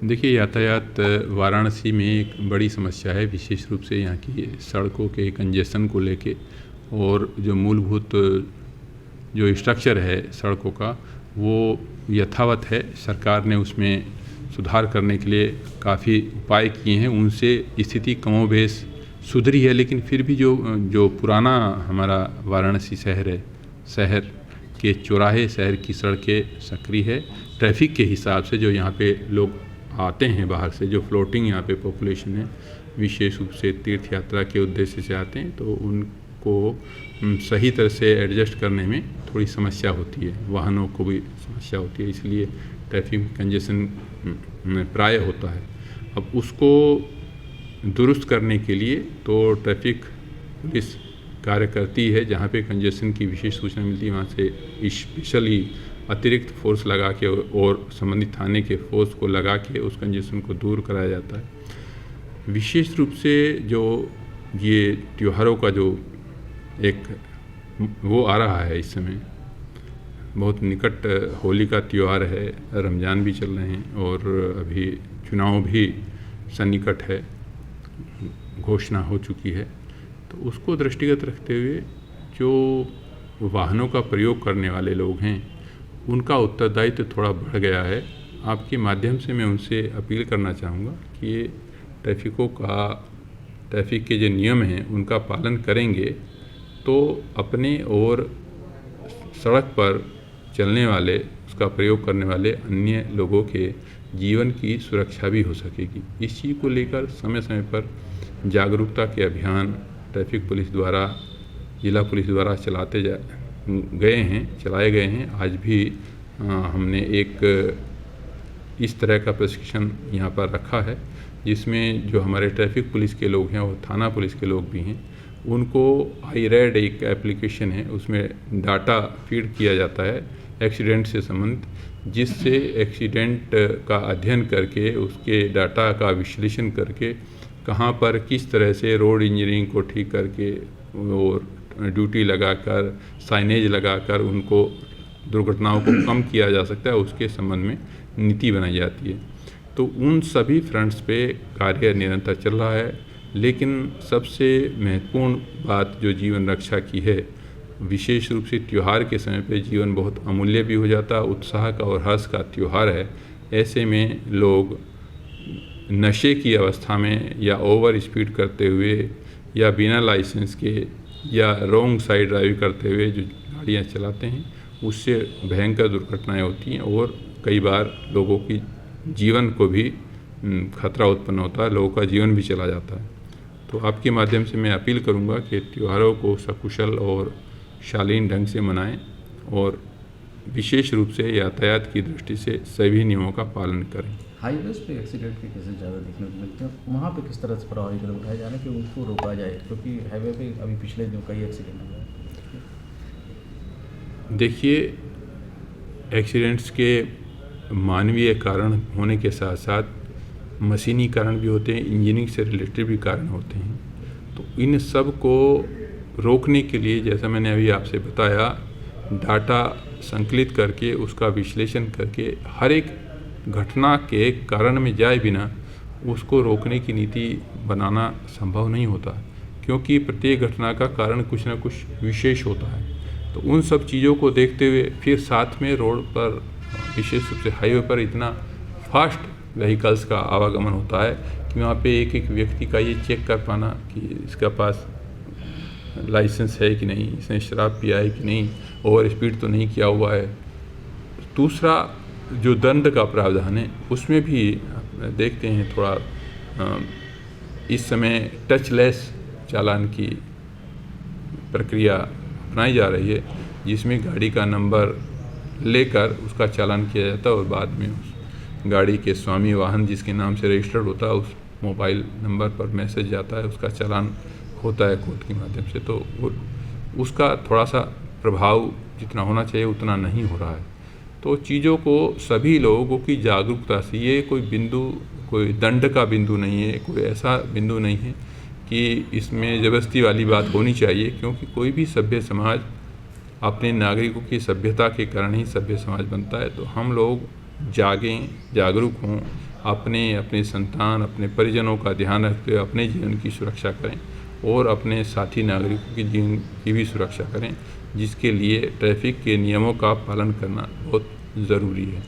देखिए, यातायात वाराणसी में एक बड़ी समस्या है, विशेष रूप से यहाँ की सड़कों के कंजेशन को लेके, और जो मूलभूत जो स्ट्रक्चर है सड़कों का वो यथावत है। सरकार ने उसमें सुधार करने के लिए काफ़ी उपाय किए हैं, उनसे स्थिति कमोबेश सुधरी है, लेकिन फिर भी जो पुराना हमारा वाराणसी शहर है, शहर के चौराहे, शहर की सड़कें सक्रिय है। ट्रैफिक के हिसाब से जो यहाँ पे लोग आते हैं बाहर से, जो फ्लोटिंग यहाँ पे पॉपुलेशन है, विशेष रूप से तीर्थ यात्रा के उद्देश्य से आते हैं, तो उनको सही तरह से एडजस्ट करने में थोड़ी समस्या होती है, वाहनों को भी समस्या होती है, इसलिए ट्रैफिक कंजेशन प्राय होता है। अब उसको दुरुस्त करने के लिए तो ट्रैफिक पुलिस कार्य करती है, जहाँ पे कंजेशन की विशेष सूचना मिलती है वहाँ से स्पेशली अतिरिक्त फोर्स लगा के और संबंधित थाने के फोर्स को लगा के उस कंजेशन को दूर कराया जाता है। विशेष रूप से जो ये त्योहारों का जो एक वो आ रहा है, इस समय बहुत निकट होली का त्यौहार है, रमज़ान भी चल रहे हैं और अभी चुनाव भी सन्निकट है, घोषणा हो चुकी है, तो उसको दृष्टिगत रखते हुए जो वाहनों का प्रयोग करने वाले लोग हैं उनका उत्तरदायित्व थोड़ा बढ़ गया है। आपके माध्यम से मैं उनसे अपील करना चाहूँगा कि ये ट्रैफिक के जो नियम हैं उनका पालन करेंगे तो अपने और सड़क पर चलने वाले, उसका प्रयोग करने वाले अन्य लोगों के जीवन की सुरक्षा भी हो सकेगी। इस चीज़ को लेकर समय समय पर जागरूकता के अभियान ट्रैफिक पुलिस द्वारा, जिला पुलिस द्वारा चलाए गए हैं। आज भी हमने एक इस तरह का प्रशिक्षण यहाँ पर रखा है, जिसमें जो हमारे ट्रैफिक पुलिस के लोग हैं और थाना पुलिस के लोग भी हैं, उनको iRAD एक एप्लीकेशन है, उसमें डाटा फीड किया जाता है एक्सीडेंट से संबंधित, जिससे एक्सीडेंट का अध्ययन करके उसके डाटा का विश्लेषण करके कहाँ पर किस तरह से रोड इंजीनियरिंग को ठीक करके और ड्यूटी लगाकर, साइनेज लगाकर उनको दुर्घटनाओं को कम किया जा सकता है, उसके संबंध में नीति बनाई जाती है। तो उन सभी फ्रंट्स पे कार्य निरंतर चल रहा है, लेकिन सबसे महत्वपूर्ण बात जो जीवन रक्षा की है, विशेष रूप से त्यौहार के समय पे जीवन बहुत अमूल्य भी हो जाता है, उत्साह का और हर्ष का त्यौहार है। ऐसे में लोग नशे की अवस्था में या ओवर स्पीड करते हुए या बिना लाइसेंस के या रॉन्ग साइड ड्राइव करते हुए जो गाड़ियाँ चलाते हैं, उससे भयंकर दुर्घटनाएं होती हैं और कई बार लोगों की जीवन को भी खतरा उत्पन्न होता है, लोगों का जीवन भी चला जाता है। तो आपके माध्यम से मैं अपील करूंगा कि त्योहारों को सकुशल और शालीन ढंग से मनाएं और विशेष रूप से यातायात की दृष्टि से सभी नियमों का पालन करें। हाईवेज पे एक्सीडेंट के केसेस ज़्यादा देखने को मिलते हैं, वहाँ पे किस तरह से प्रभावी कदम उठाए जा रहे हैं कि उनको रोका जाए, क्योंकि हाईवे पे अभी पिछले दिनों कई एक्सीडेंट हुए हैं। देखिए, एक्सीडेंट्स के मानवीय कारण होने के साथ साथ मशीनी कारण भी होते हैं, इंजीनियरिंग से रिलेटेड भी कारण होते हैं। तो इन सब को रोकने के लिए, जैसा मैंने अभी आपसे बताया, डाटा संकलित करके उसका विश्लेषण करके हर एक घटना के कारण में जाए बिना उसको रोकने की नीति बनाना संभव नहीं होता, क्योंकि प्रत्येक घटना का कारण कुछ ना कुछ विशेष होता है। तो उन सब चीज़ों को देखते हुए फिर साथ में रोड पर, विशेष रूप से हाईवे पर इतना फास्ट व्हीकल्स का आवागमन होता है कि वहाँ पे एक एक व्यक्ति का ये चेक कर पाना कि इसका पास लाइसेंस है कि नहीं, इसने शराब पिया है कि नहीं, ओवर स्पीड तो नहीं किया हुआ है। दूसरा जो दंड का प्रावधान है उसमें भी देखते हैं थोड़ा इस समय टचलेस चालान की प्रक्रिया अपनाई जा रही है, जिसमें गाड़ी का नंबर लेकर उसका चालान किया जाता है और बाद में उस गाड़ी के स्वामी वाहन जिसके नाम से रजिस्टर्ड होता है उस मोबाइल नंबर पर मैसेज जाता है, उसका चालान होता है कोर्ट के माध्यम से। तो वो उसका थोड़ा सा प्रभाव जितना होना चाहिए उतना नहीं हो रहा है। तो चीज़ों को सभी लोगों की जागरूकता से, ये कोई बिंदु कोई दंड का बिंदु नहीं है, कोई ऐसा बिंदु नहीं है कि इसमें ज़बरदस्ती वाली बात होनी चाहिए, क्योंकि कोई भी सभ्य समाज अपने नागरिकों की सभ्यता के कारण ही सभ्य समाज बनता है। तो हम लोग जागें, जागरूक हों, अपने अपने संतान, अपने परिजनों का ध्यान रखते हुए अपने जीवन की सुरक्षा करें और अपने साथी नागरिकों की जीवन की भी सुरक्षा करें, जिसके लिए ट्रैफिक के नियमों का पालन करना बहुत ज़रूरी है।